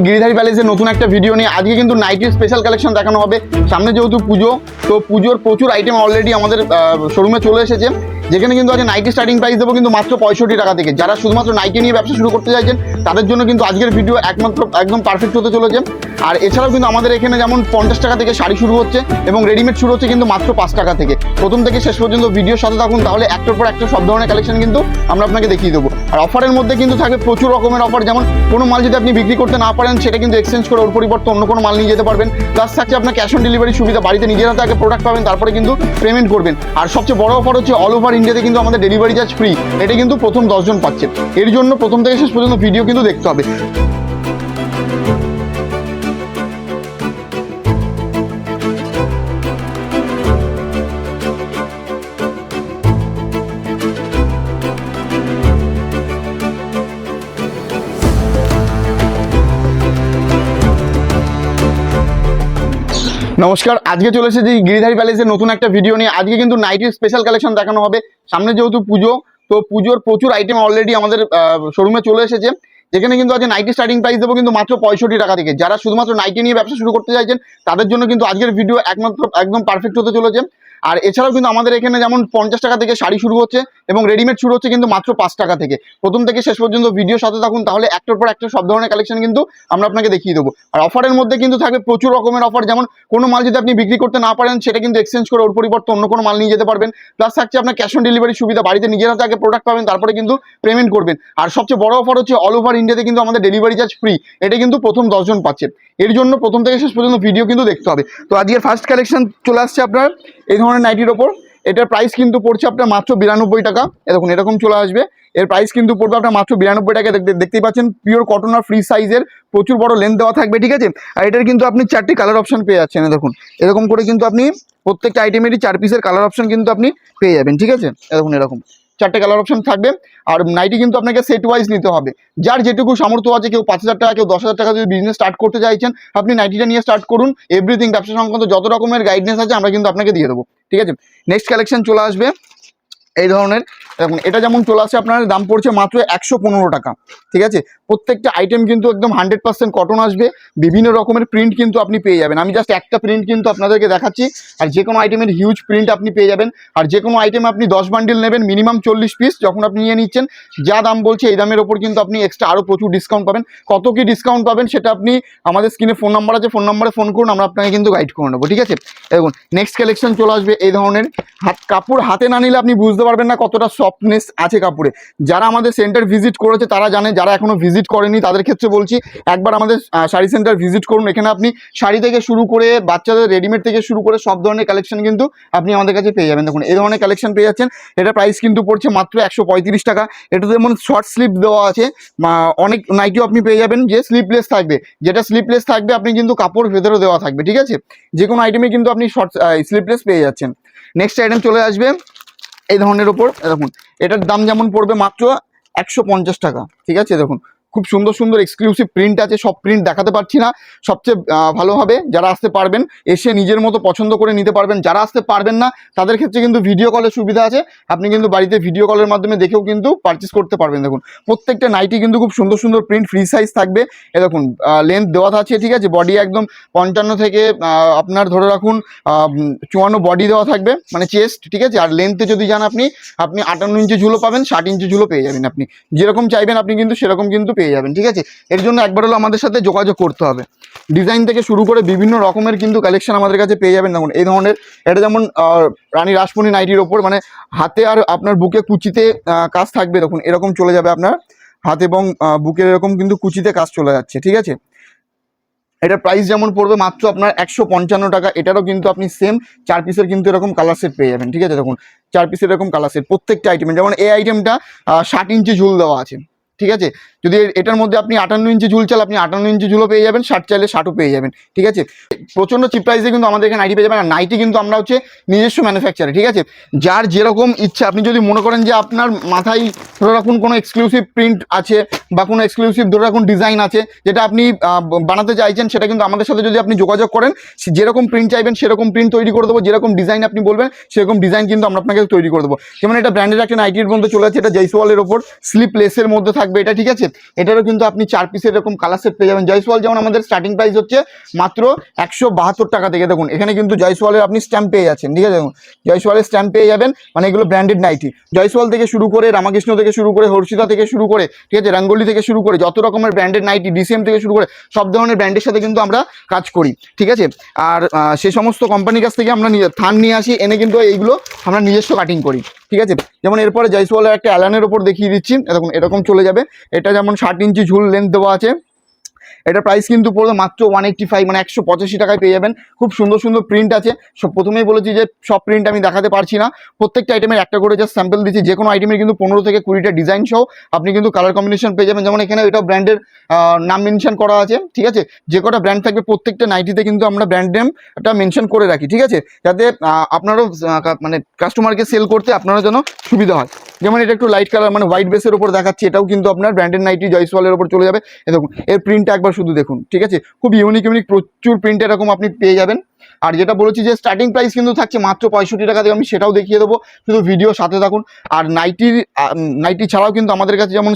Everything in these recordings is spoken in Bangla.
গিরিধারী প্যালেসের নতুন একটা ভিডিও নিয়ে আজকে কিন্তু নাইটির স্পেশাল কালেকশন দেখানো হবে। সামনে যেহেতু পুজো, তো পুজোর প্রচুর আইটেম অলরেডি আমাদের শোরুমে চলে এসেছে, যেখানে কিন্তু আজকে নাইটি স্টার্টিং প্রাইস দেবো কিন্তু মাত্র 65 টাকা থেকে। যারা শুধুমাত্র নাইটি নিয়ে ব্যবসা শুরু করতে চাইছেন তাদের জন্য কিন্তু আজকের ভিডিও একদম পারফেক্ট হতে চলেছে। আর এছাড়াও কিন্তু আমাদের এখানে যেমন 50 টাকা থেকে শাড়ি শুরু হচ্ছে এবং রেডিমেড শুরু হচ্ছে কিন্তু মাত্র 5 টাকা থেকে। প্রথম থেকে শেষ পর্যন্ত ভিডিওর সাথে থাকুন, তাহলে একটার পর একটা সব ধরনের কালেকশন কিন্তু আমরা আপনাকে দেখিয়ে দেবো। আর অফারের মধ্যে কিন্তু থাকবে প্রচুর রকমের অফার, যেমন কোনো মাল যদি আপনি বিক্রি করতে না পারেন সেটা কিন্তু এক্সচেঞ্জ করে ওর পরিবর্তে অন্য কোনো মাল নিয়ে যেতে পারবেন। প্লাস থাকছে আপনার ক্যাশ অন ডেলিভারি সুবিধা, বাড়িতে নিজের হাতে আগে প্রোডাক্ট পাবেন, তারপরে কিন্তু পেমেন্ট করবেন। আর সবচেয়ে বড় অফার হচ্ছে অল ওভার ইন্ডিয়াতে কিন্তু আমাদের ডেলিভারি চার্জ ফ্রি, এটা কিন্তু প্রথম 10 জন পাচ্ছে। এর জন্য প্রথম থেকে শেষ পর্যন্ত ভিডিও কিন্তু দেখতে হবে। নমস্কার, আজকে চলে এসেছি গিরিধারী প্যালেসের নতুন একটা ভিডিও নিয়ে। আজকে কিন্তু নাইটির স্পেশাল কালেকশন দেখানো হবে। সামনে যেহেতু পুজো, তো পুজোর প্রচুর আইটেম অলরেডি আমাদের শোরুমে চলে এসেছে, যেখানে কিন্তু আজকে নাইটি স্টার্টিং প্রাইস দেবো কিন্তু মাত্র 65 টাকা থেকে। যারা শুধুমাত্র নাইটি নিয়ে ব্যবসা শুরু করতে চাইছেন তাদের জন্য কিন্তু আজকের ভিডিও একদম পারফেক্ট হতে চলেছে। আর এছাড়াও কিন্তু আমাদের এখানে যেমন 50 টাকা থেকে শাড়ি শুরু হচ্ছে এবং রেডিমেড শুরু হচ্ছে কিন্তু মাত্র 5 টাকা থেকে। প্রথম থেকে শেষ পর্যন্ত ভিডিওর সাথে থাকুন, তাহলে একটার পর একটা সব ধরনের কালেকশন কিন্তু আমরা আপনাকে দেখিয়ে দেবো। আর অফারের মধ্যে কিন্তু থাকবে প্রচুর রকমের অফার, যেমন কোনো মাল যদি আপনি বিক্রি করতে না পারেন সেটা কিন্তু এক্সচেঞ্জ করে ওর পরিবর্তে অন্য কোনো মাল নিয়ে যেতে পারবেন। প্লাস থাকছে আপনার ক্যাশ অন ডেলিভারি সুবিধা, বাড়িতে নিজের হাতে আগে প্রোডাক্ট পাবেন, তারপরে কিন্তু পেমেন্ট করবেন। আর সবচেয়ে বড় অফার হচ্ছে অল ওভার ইন্ডিয়াতে কিন্তু আমাদের ডেলিভারি চার্জ ফ্রি, এটা কিন্তু প্রথম 10 জন পাচ্ছে। এর জন্য প্রথম থেকে শেষ পর্যন্ত ভিডিও কিন্তু দেখতে হবে। তো আজকের ফার্স্ট কালেকশন চলে আসছে আপনার এই ধরনের নাইটির ওপর। এটার প্রাইস কিন্তু পড়ছে আপনার মাত্র 92 টাকা। দেখুন এরকম চলে আসবে, এর প্রাইস কিন্তু পড়বে আপনার মাত্র 92 টাকা। দেখতেই পাচ্ছেন পিওর কটন আর ফ্রি সাইজের, প্রচুর বড় লেন্থ দেওয়া থাকবে, ঠিক আছে। আর এটার কিন্তু আপনি 4টি কালার অপশন পেয়ে যাচ্ছেন। দেখুন এরকম করে কিন্তু আপনি প্রত্যেকটা আইটেমেরই 4 পিসের কালার অপশন কিন্তু আপনি পেয়ে যাবেন, ঠিক আছে। দেখুন এরকম 4টে কালার অপশন থাকবে। আর নাইটি কিন্তু আপনাকে সেট ওয়াইজ নিতে হবে, যার যেটুকু সামর্থ্য আছে। কেউ 5000 টাকা, কেউ 10,000 টাকা যদি বিজনেস স্টার্ট করতে চাইছেন, আপনি নাইটিটা নিয়ে স্টার্ট করুন। এভরিথিং ব্যবসা সংক্রান্ত যত রকমের গাইডেন্স আছে আমরা কিন্তু আপনাকে দিয়ে দেবো, ঠিক আছে। নেক্সট কালেকশন চলে আসবে এই ধরনের। দেখুন এটা যেমন চলে আসছে, আপনার দাম পড়ছে মাত্র 115 টাকা, ঠিক আছে। প্রত্যেকটা আইটেম কিন্তু একদম 100% কটন আসবে, বিভিন্ন রকমের প্রিন্ট কিন্তু আপনি পেয়ে যাবেন। আমি জাস্ট একটা প্রিন্ট কিন্তু আপনাদেরকে দেখাচ্ছি। আর যে কোনো আইটেমের হিউজ প্রিন্ট আপনি পেয়ে যাবেন। আর যে কোনো আইটেম আপনি 10 বান্ডিল নেবেন, মিনিমাম 40 পিস যখন আপনি নিয়ে নিচ্ছেন, যা দাম বলছে এই দামের ওপর কিন্তু আপনি এক্সট্রা আরও প্রচুর ডিসকাউন্ট পাবেন। কত কি ডিসকাউন্ট পাবেন সেটা আপনি আমাদের স্ক্রিনে ফোন নাম্বার আছে, ফোন নাম্বারে ফোন করুন, আমরা আপনাকে কিন্তু গাইড করে নেবো, ঠিক আছে। দেখুন নেক্সট কালেকশন চলে আসবে এই ধরনের। কাপড় হাতে না নিলে আপনি বুঝতে পারবেন না কতটা সফটনেস আছে কাপড়ে। যারা আমাদের সেন্টার ভিজিট করেছে তারা জানে, যারা এখনো ভিজিট করেনি তাদের ক্ষেত্রে বলছি, একবার আমাদের শাড়ি সেন্টার ভিজিট করুন। এখানে আপনি শাড়ি থেকে শুরু করে বাচ্চাদের রেডিমেড থেকে শুরু করে সব ধরনের কালেকশন কিন্তু আপনি আমাদের কাছে পেয়ে যাবেন। দেখুন এই ধরনের কালেকশন পেয়ে যাচ্ছেন। এটা প্রাইস কিন্তু পড়ছে মাত্র 135 টাকা। এটাতে যেমন শর্ট স্লিপ দেওয়া আছে, অনেক নাইটিও আপনি পেয়ে যাবেন যে স্লিপলেস থাকবে। যেটা স্লিপলেস থাকবে আপনি কিন্তু কাপড় ভেতরে দেওয়া থাকবে, ঠিক আছে। যে কোনো আইটেমে কিন্তু আপনি শর্ট স্লিপলেস পেয়ে যাচ্ছেন। নেক্সট আইটেম চলে আসবে এই ধরনের ওপর। দেখুন এটার দাম যেমন পড়বে মাত্র 150 টাকা, ঠিক আছে। দেখুন খুব সুন্দর সুন্দর এক্সক্লুসিভ প্রিন্ট আছে, সব প্রিন্ট দেখাতে পারছি না। সবচেয়ে ভালো হবে যারা আসতে পারবেন এসে নিজের মতো পছন্দ করে নিতে পারবেন। যারা আসতে পারবেন না তাদের ক্ষেত্রে কিন্তু ভিডিও কলের সুবিধা আছে, আপনি কিন্তু বাড়িতে ভিডিও কলের মাধ্যমে দেখেও কিন্তু পারচেস করতে পারবেন। দেখুন প্রত্যেকটা নাইটি কিন্তু খুব সুন্দর সুন্দর প্রিন্ট, ফ্রি সাইজ থাকবে। এ দেখুন লেন্থ দেওয়া আছে, ঠিক আছে। বডি একদম 55 থেকে আপনার ধরে রাখুন 54 বডি দেওয়া থাকবে, মানে চেস্ট, ঠিক আছে। আর লেন্থে যদি যান আপনি 58 ইঞ্চি ঝুলো পাবেন, 60 ইঞ্চি ঝুলো পেয়ে যাবেন। আপনি যেরকম চাইবেন আপনি কিন্তু সেরকম কিন্তু পেয়ে যাবেন, ঠিক আছে। এর জন্য একবার হলো আমাদের সাথে যোগাযোগ করতে হবে। ডিজাইন থেকে শুরু করে বিভিন্ন রকমের কিন্তু কালেকশন আমাদের কাছে পেয়ে যাবেন। দেখুন এই ধরনের, এটা যেমন রানী রাসমণি নাইটির ওপর, মানে হাতে আর আপনার বুকে কুচিতে কাজ থাকবে। দেখুন এরকম চলে যাবে আপনার হাত এবং বুকের এরকম কিন্তু কুচিতে কাজ চলে যাচ্ছে, ঠিক আছে। এটার প্রাইস যেমন পড়বে মাত্র আপনার 155 টাকা। এটারও কিন্তু আপনি সেম 4 পিসের কিন্তু এরকম কালার সেট পেয়ে যাবেন, ঠিক আছে। দেখুন 4 পিসের এরকম কালার সেট প্রত্যেকটা আইটেমে। যেমন এই আইটেমটা 60 ইঞ্চি ঝুল দেওয়া আছে, ঠিক আছে। যদি এটার মধ্যে আপনি 58 ইঞ্চি ঝুল চাল, আপনি 58 ইঞ্চি ঝুলও পেয়ে যাবেন, 60 চাইলে 60ও পেয়ে যাবেন, ঠিক আছে। প্রচণ্ড চিপ প্রাইসে কিন্তু আমাদের এখানে নাইটি পেয়ে যাবেন। আর নাইটি কিন্তু আমরা হচ্ছে নিজস্ব ম্যানুফ্যাকচারে, ঠিক আছে। যার যেরকম ইচ্ছা, আপনি যদি মনে করেন যে আপনার মাথায় ধরে রাখুন কোনো এক্সক্লুসিভ প্রিন্ট আছে বা কোনো এক্সক্লুসিভ ধরে রাখুন ডিজাইন আছে যেটা আপনি বানাতে চাইছেন, সেটা কিন্তু আমাদের সাথে যদি আপনি যোগাযোগ করেন, যেরকম প্রিন্ট চাইবেন সেরকম প্রিন্ট তৈরি করে দেবো। যেরকম ডিজাইন আপনি বলবেন সেরকম ডিজাইন কিন্তু আমরা আপনাকে তৈরি করে দেবো। যেমন এটা ব্র্যান্ডের একটা নাইটির মধ্যে চলে যাচ্ছে, এটা জয়সওয়ালের ওপর স্লিপলেসের মধ্যে থাকবে। থাকবে এটা, ঠিক আছে। এটারও কিন্তু আপনি 4 পিসের এরকম কালার সেট পেয়ে যাবেন। জয়সওয়াল যেমন আমাদের স্টার্টিং প্রাইস হচ্ছে মাত্র 172 টাকা থেকে। দেখুন এখানে কিন্তু জয়সওয়ালের আপনি স্ট্যাম্প পেয়ে যাচ্ছেন, ঠিক আছে। দেখুন জয়সওয়ালের স্ট্যাম্প পেয়ে যাবেন, মানে এগুলো ব্র্যান্ডেড নাইটি। জয়সওয়াল থেকে শুরু করে, রামাকৃষ্ণ থেকে শুরু করে, হর্ষিতা থেকে শুরু করে, ঠিক আছে, রঙ্গোলি থেকে শুরু করে, যত রকমের ব্র্যান্ডেড নাইটি, ডিসিএম থেকে শুরু করে সব ধরনের ব্র্যান্ডের সাথে কিন্তু আমরা কাজ করি, ঠিক আছে। আর সেই সমস্ত কোম্পানির কাছ থেকে আমরা থান নিয়ে আসি, এনে কিন্তু এইগুলো আমরা নিজস্ব কাটিং করি, ঠিক আছে। যেমন এরপরে জয়সওয়ালের একটা অ্যালানের ওপর দেখিয়ে দিচ্ছি, দেখুন এরকম চলে যাবে। এটা যেমন 60 ইঞ্চি ঝুল লেন্থ দেওয়া আছে। এটা প্রাইস কিন্তু পড়বে মাত্র 185, মানে 185 টাকায় পেয়ে যাবেন। খুব সুন্দর সুন্দর প্রিন্ট আছে। সব প্রথমেই বলেছি যে সব প্রিন্ট আমি দেখাতে পারছি না, প্রত্যেকটা আইটেমের একটা করে জাস্ট স্যাম্পল দিচ্ছি। যে কোনো আইটেমের কিন্তু 15 থেকে 20টা ডিজাইন সহ আপনি কিন্তু কালার কম্বিনেশন পেয়ে যাবেন। যেমন এখানে এটা ব্র্যান্ডের নাম মেনশন করা আছে, ঠিক আছে। যে কটা ব্র্যান্ড থাকবে প্রত্যেকটা নাইটিতে কিন্তু আমরা ব্র্যান্ড নেমটা মেনশন করে রাখি, ঠিক আছে, যাতে আপনারও মানে কাস্টমারকে সেল করতে আপনারও যেন সুবিধা হয়। যেমন এটা একটু লাইট কালার, মানে হোয়াইট বেসের উপর দেখাচ্ছি, এটাও কিন্তু আপনার ব্র্যান্ডেড নাইটি জয়সওয়ালের উপর চলে যাবে। দেখুন এর প্রিন্টটা একবার শুধু দেখুন, ঠিক আছে, খুব ইউনিক ইউনিক প্রচুর প্রিন্ট এরকম আপনি পেয়ে যাবেন। আর যেটা বলেছি যে স্টার্টিং প্রাইস কিন্তু থাকছে মাত্র 65 টাকা থেকে, আমি সেটাও দেখিয়ে দেবো, শুধু ভিডিও সাথে থাকুন। আর নাইটি ছাড়াও কিন্তু আমাদের কাছে যেমন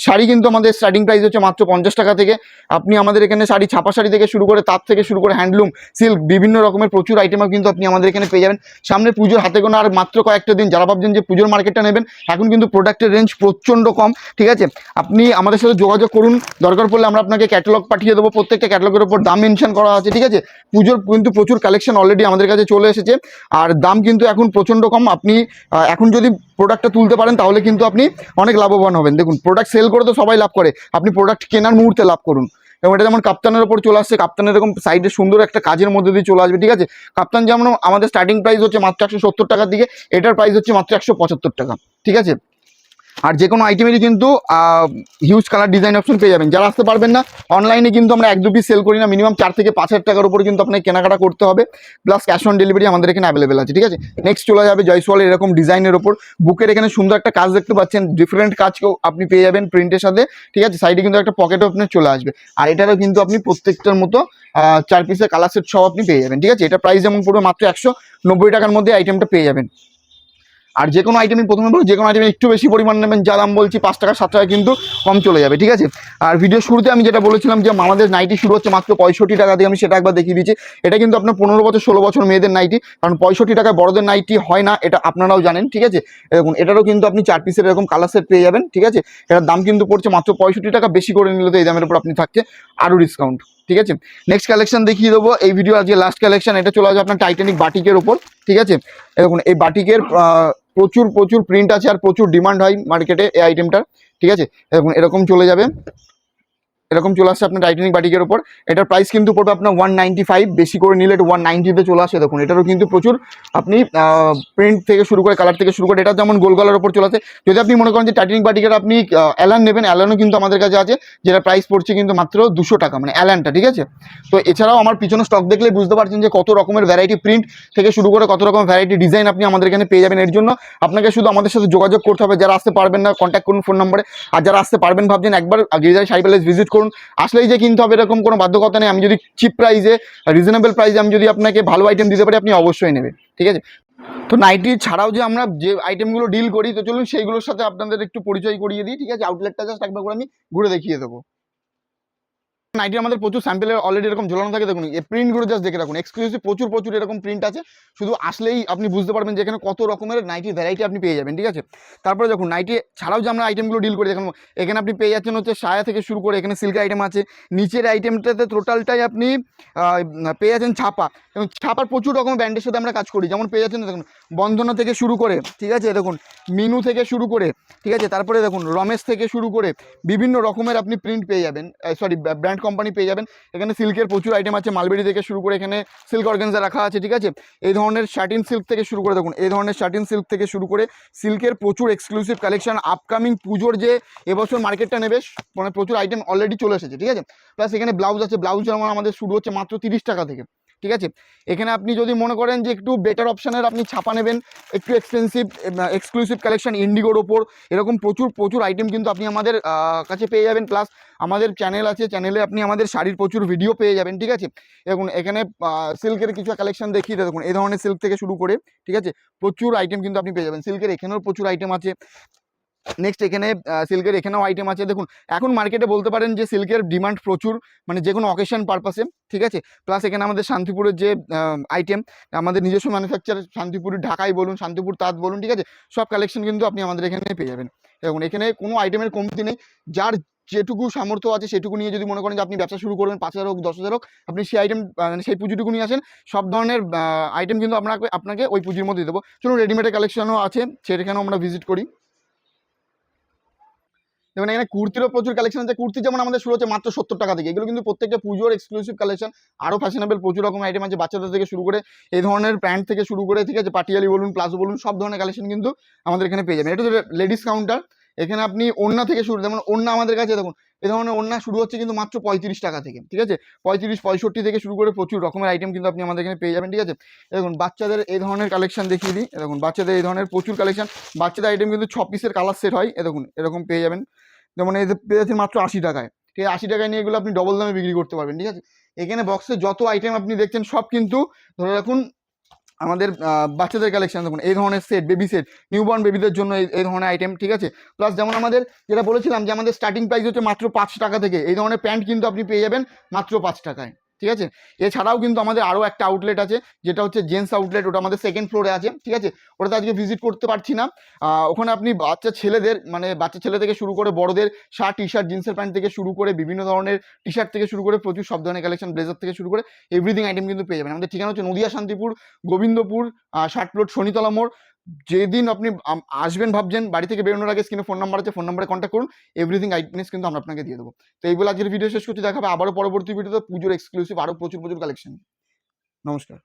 শাড়ি কিন্তু আমাদের স্টার্টিং প্রাইস হচ্ছে মাত্র 50 টাকা থেকে। আপনি আমাদের এখানে শাড়ি, ছাপা শাড়ি থেকে শুরু করে, তার থেকে শুরু করে হ্যান্ডলুম, সিল্ক, বিভিন্ন রকমের প্রচুর আইটেমও কিন্তু আপনি আমাদের এখানে পেয়ে যাবেন। সামনে পুজোর হাতে গোনা আর মাত্র কয়েকটা দিন, যারা ভাবছেন যে পুজোর মার্কেটটা নেবেন, এখন কিন্তু প্রোডাক্টের রেঞ্জ প্রচণ্ড কম, ঠিক আছে। আপনি আমাদের সাথে যোগাযোগ করুন, দরকার পড়লে আমরা আপনাকে ক্যাটালগ পাঠিয়ে দেবো, প্রত্যেকটা ক্যাটালগের উপর দাম মেনশন করা আছে, ঠিক আছে। পুজোর কিন্তু প্রচুর কালেকশন অলরেডি আমাদের কাছে চলে এসেছে, আর দাম কিন্তু এখন প্রচণ্ড কম। আপনি এখন যদি প্রোডাক্টটা তুলতে পারেন তাহলে কিন্তু আপনি অনেক লাভবান হবেন। দেখুন প্রোডাক্ট সেল করে তো সবাই লাভ করে, আপনি প্রোডাক্ট কেনার মুহূর্তে লাভ করুন। এবং এটা যেমন কাপ্তানের ওপর চলে আসছে, কাপ্তানের এরকম সাইডে সুন্দর একটা কাজের মধ্যে দিয়ে চলে আসবে, ঠিক আছে। কাপ্তান যেমন আমাদের স্টার্টিং প্রাইস হচ্ছে মাত্র 170 টাকার দিকে, এটার প্রাইস হচ্ছে মাত্র 175 টাকা, ঠিক আছে। আর যে কোনো আইটেমেরই কিন্তু হিউজ কালার ডিজাইন অপশন পেয়ে যাবেন। যারা আসতে পারবেন না, অনলাইনে কিন্তু আমরা 1-2 পিস সেল করি না, মিনিমাম 4 থেকে 5,000 টাকার উপরে কিন্তু আপনাকে কেনাকাটা করতে হবে, প্লাস ক্যাশ অন ডেলিভারি আমাদের এখানে অ্যাভেলেবেল আছে, ঠিক আছে। নেক্সট চলে যাবে জয়সওয়ালের এরকম ডিজাইনের ওপর। বুকের এখানে সুন্দর একটা কাজ দেখতে পাচ্ছেন, ডিফারেন্ট কাজকেও আপনি পেয়ে যাবেন প্রিন্টের সাথে, ঠিক আছে। সাইডে কিন্তু একটা পকেটও আপনার চলে আসবে। আর এটারও কিন্তু আপনি প্রত্যেকটার মতো 4 পিসের কালার সেট সহ আপনি পেয়ে যাবেন, ঠিক আছে। এটা প্রাইস যেমন পড়বে মাত্র 190 টাকার মধ্যে আইটেমটা পেয়ে যাবেন। আর যে কোনো আইটেমই প্রথমে বলবো, যে কোনো আইটেমে একটু বেশি পরিমাণ নেবেন, যা দাম বলছি 5 টাকা 7 টাকা কিন্তু কম চলে যাবে, ঠিক আছে। আর ভিডিও শুরুতে আমি যেটা বলেছিলাম যে আমাদের নাইটি শুরু হচ্ছে মাত্র 65 টাকা দিয়ে, আমি সেটা একবার দেখিয়ে দিচ্ছি। এটা কিন্তু আপনার 15 বছর 16 বছর মেয়েদের নাইটি, কারণ 65 টাকায় বড়দের নাইটি হয় না, এটা আপনারাও জানেন, ঠিক আছে। দেখুন এটারও কিন্তু আপনি 4 পিসের এরকম কালার সেট পেয়ে যাবেন, ঠিক আছে। এটার দাম কিন্তু পড়ছে মাত্র 65 টাকা, বেশি করে নিলে তো এই দামের উপর আপনি থাকছে আরও ডিসকাউন্ট, ঠিক আছে। নেক্সট কালেকশন দেখিয়ে দেবো, এই ভিডিও আজকে লাস্ট কালেকশন। এটা চলে আসবে আপনার টাইটানিক বাটিকের ওপর, ঠিক আছে। দেখুন এই বাটিকের প্রচুর প্রচুর প্রিন্ট আছে, আর প্রচুর ডিমান্ড হয় মার্কেটে এই আইটেমটার, ঠিক আছে। দেখুন এরকম চলে যাবে, এরকম চলে আসছে আপনার টাইটানিক বাটিকের উপর। এটার প্রাইস কিন্তু পড়বে আপনার 195, বেশি করে নিলে এটা 190-তে চলে আসে। দেখুন এটারও কিন্তু প্রচুর আপনি প্রিন্ট থেকে শুরু করে, কালার থেকে শুরু করে, এটা যেমন গোল গলার উপর চলে আসে। যদি আপনি মনে করেন যে টাইটানিক বাটিকের আপনি অ্যালান নেবেন, অ্যালানও কিন্তু আমাদের কাছে আছে, যেটা প্রাইস পড়ছে কিন্তু মাত্র 200 টাকা, মানে অ্যালানটা, ঠিক আছে। তো এছাড়াও আমার পিছনে স্টক দেখলে বুঝতে পারছেন যে কত রকমের ভ্যারাইটি প্রিন্ট থেকে শুরু করে কত রকম ভ্যারাইটি ডিজাইন আপনি আমাদের এখানে পেয়ে যাবেন। এর জন্য আপনাকে শুধু আমাদের সাথে যোগাযোগ করতে হবে। যারা আসতে পারবেন না, কন্ট্যাক্ট করুন ফোন নম্বরে। আর যারা আসতে পারবেন ভাবছেন, একবার গিরিধারী শাড়ি প্যালেস ভিজিট করুন, আসলেই যে কিনতে হবে এরকম কোনো বাধ্যকতা নেই। আমি যদি চিপ প্রাইসে, রিজনেবল প্রাইসে আমি যদি আপনাকে ভালো আইটেম দিতে পারি, আপনি অবশ্যই নেবেন, ঠিক আছে। তো নাইটি ছাড়াও যে আমরা যে আইটেমগুলো ডিল করি, তো চলুন সেইগুলোর সাথে আপনাদের একটু পরিচয় করিয়ে দিই, ঠিক আছে। আউটলেটটা জাস্ট একবার করে আমি ঘুরে দেখিয়ে দেবো। নাইটি আমাদের প্রচুর স্যাম্পেলের অলরেডি এরকম ঝোলানো থাকে। দেখুন এই প্রিন্টগুলো জাস্ট দেখে রাখুন, এক্সক্লুসিভ প্রচুর প্রচুর এরকম প্রিন্ট আছে। শুধু আসলেই আপনি বুঝতে পারবেন যে এখানে কত রকমের নাইটি ভ্যারাইটি আপনি পেয়ে যাবেন, ঠিক আছে। তারপরে দেখুন নাইটি ছাড়াও যে আমরা আইটেমগুলো ডিল করি, দেখুন এখানে আপনি পেয়ে যাচ্ছেন হচ্ছে সায়া থেকে শুরু করে, এখানে সিল্কের আইটেম আছে। নিচের আইটেমটাতে টোটালটাই আপনি পেয়ে যাচ্ছেন ছাপা, এবং ছাপার প্রচুর রকমের ব্র্যান্ডের সাথে আমরা কাজ করি। যেমন পেয়ে যাচ্ছেন দেখুন বন্ধনা থেকে শুরু করে, ঠিক আছে, দেখুন মিনু থেকে শুরু করে, ঠিক আছে। তারপরে দেখুন রমেশ থেকে শুরু করে বিভিন্ন রকমের আপনি প্রিন্ট পেয়ে যাবেন, সরি ব্র্যান্ড কোম্পানি পেয়ে যাবেন। এখানে সিল্কের প্রচুর আইটেম আছে, মালবেরি থেকে শুরু করে, এখানে সিল্ক অর্গানজা রাখা আছে, ঠিক আছে। এই ধরনের শার্টিন সিল্ক থেকে শুরু করে, দেখুন এই ধরনের শার্টিন সিল্ক থেকে শুরু করে সিল্কের প্রচুর এক্সক্লুসিভ কালেকশন। আপকামিং পুজোর যে এবছর মার্কেটটা নেবে, মানে প্রচুর আইটেম অলরেডি চলে এসেছে, ঠিক আছে। প্লাস এখানে ব্লাউজ আছে, ব্লাউজ আমাদের শুরু হচ্ছে মাত্র 30 টাকা থেকে, ঠিক আছে। এখানে আপনি যদি মনে করেন যে একটু বেটার অপশানের আপনি ছাপা নেবেন, একটু এক্সপেন্সিভ এক্সক্লুসিভ কালেকশন ইন্ডিগোর ওপর, এরকম প্রচুর প্রচুর আইটেম কিন্তু আপনি আমাদের কাছে পেয়ে যাবেন। প্লাস আমাদের চ্যানেল আছে, চ্যানেলে আপনি আমাদের শাড়ির প্রচুর ভিডিও পেয়ে যাবেন, ঠিক আছে। দেখুন এখানে সিল্কের কিছু কালেকশন দেখিয়ে দেখুন, এই ধরনের সিল্ক থেকে শুরু করে, ঠিক আছে, প্রচুর আইটেম কিন্তু আপনি পেয়ে যাবেন। সিল্কের এখানেও প্রচুর আইটেম আছে। নেক্সট এখানে সিল্কের এখানেও আইটেম আছে দেখুন। এখন মার্কেটে বলতে পারেন যে সিল্কের ডিমান্ড প্রচুর, মানে যে কোনো অকেশন পারপাসে, ঠিক আছে। প্লাস এখানে আমাদের শান্তিপুরের যে আইটেম, আমাদের নিজস্ব ম্যানুফ্যাকচার শান্তিপুরের ঢাকাই বলুন, শান্তিপুর তাঁত বলুন, ঠিক আছে, সব কালেকশন কিন্তু আপনি আমাদের এখানে পেয়ে যাবেন। দেখুন এখানে কোনো আইটেমের কমতি নেই, যার যেটুকু সামর্থ্য আছে সেটুকু নিয়ে যদি মনে করেন যে আপনি ব্যবসা শুরু করবেন, 5,000 হোক 10,000 হোক, আপনি সেই আইটেম মানে সেই পুঁজিটুকু নিয়ে আসেন, সব ধরনের আইটেম কিন্তু আপনাকে ওই পুঁজির মধ্যে দেবো। চলুন রেডিমেডের কালেকশনও আছে, সেখানেও আমরা ভিজিট করি। যেমন এখানে কুর্তিরও প্রচুর কালেকশন আছে। কুর্তি যেমন আমাদের শুরু হচ্ছে মাত্র 70 টাকা থেকে, এগুলো কিন্তু প্রত্যেকটা পুজোর এক্সক্লুসিভ কালেকশন। আরও ফ্যাশনেবল প্রচুর রকম আইটেম আছে, বাচ্চাদের থেকে শুরু করে এই ধরনের প্যান্ট থেকে শুরু করে, ঠিক আছে, পাটিয়ালি বলুন, প্লাজো বলুন, সব ধরনের কালেকশন কিন্তু আমাদের এখানে পেয়ে যাবেন। এটা হচ্ছে লেডিস কাউন্টার। এখানে আপনি ওড়না থেকে শুরু, যেমন ওড়না আমাদের কাছে দেখুন এই ধরনের ওড়না শুরু হচ্ছে কিন্তু মাত্র 35 টাকা থেকে, ঠিক আছে, 35-65 থেকে শুরু করে প্রচুর রকমের আইটেম কিন্তু আপনি আমাদের এখানে পেয়ে যাবেন, ঠিক আছে। দেখুন বাচ্চাদের এই ধরনের কালেকশন দেখিয়ে দিই। দেখুন বাচ্চাদের এই ধরনের প্রচুর কালেকশন, বাচ্চাদের আইটেম কিন্তু 6 পিসের কালার সেট হয়, দেখুন এরকম পেয়ে যাবেন। যেমন এই যে পেয়ে যাচ্ছেন মাত্র 80 টাকায়, ঠিক আছে, 80 টাকায় নিয়ে এগুলো আপনি ডবল দামে বিক্রি করতে পারবেন, ঠিক আছে। এখানে বক্সে যত আইটেম আপনি দেখছেন সব কিন্তু ধরে রাখুন আমাদের বাচ্চাদের কালেকশন। দেখুন এই ধরনের সেট, বেবি সেট, নিউবর্ন বেবিদের জন্য এই ধরনের আইটেম, ঠিক আছে। প্লাস যেমন আমাদের যেটা বলেছিলাম যে আমাদের স্টার্টিং প্রাইস হচ্ছে মাত্র 5 টাকা থেকে, এই ধরনের প্যান্ট কিন্তু আপনি পেয়ে যাবেন মাত্র 5 টাকায়, ঠিক আছে। এছাড়াও কিন্তু আমাদের আরও একটা আউটলেট আছে, যেটা হচ্ছে জেন্টস আউটলেট, ওটা আমাদের সেকেন্ড ফ্লোরে আছে, ঠিক আছে। ওটাতে আজকে ভিজিট করতে পারছি না। ওখানে আপনি বাচ্চা ছেলেদের, মানে বাচ্চা ছেলে থেকে শুরু করে বড়দের শার্ট, টি শার্ট, জিন্সের প্যান্ট থেকে শুরু করে বিভিন্ন ধরনের টি শার্ট থেকে শুরু করে প্রচুর সব ধরনের কালেকশন, ব্লেজার থেকে শুরু করে এভরিথিং আইটেম কিন্তু পেয়ে যাবেন। আমাদের ঠিকানা হচ্ছে নদিয়া শান্তিপুর, গোবিন্দপুর, 60 প্লট, শনিতলা মোড়। যেদিন আপনি আসবেন ভাবছেন, বাড়ি থেকে বেরোনোর আগে স্ক্রিনে ফোন নাম্বার আছে, ফোন নাম্বারে কন্ট্যাক্ট করুন, এভরিথিং আইটেমস কিন্তু আমরা আপনাকে দিয়ে দেবো। তো এইগুলো আজকের ভিডিও শেষ করছি, দেখাবে আবারও পরবর্তী ভিডিওতে পুজোর এক্সক্লুসিভ আরও প্রচুর কালেকশন। নমস্কার।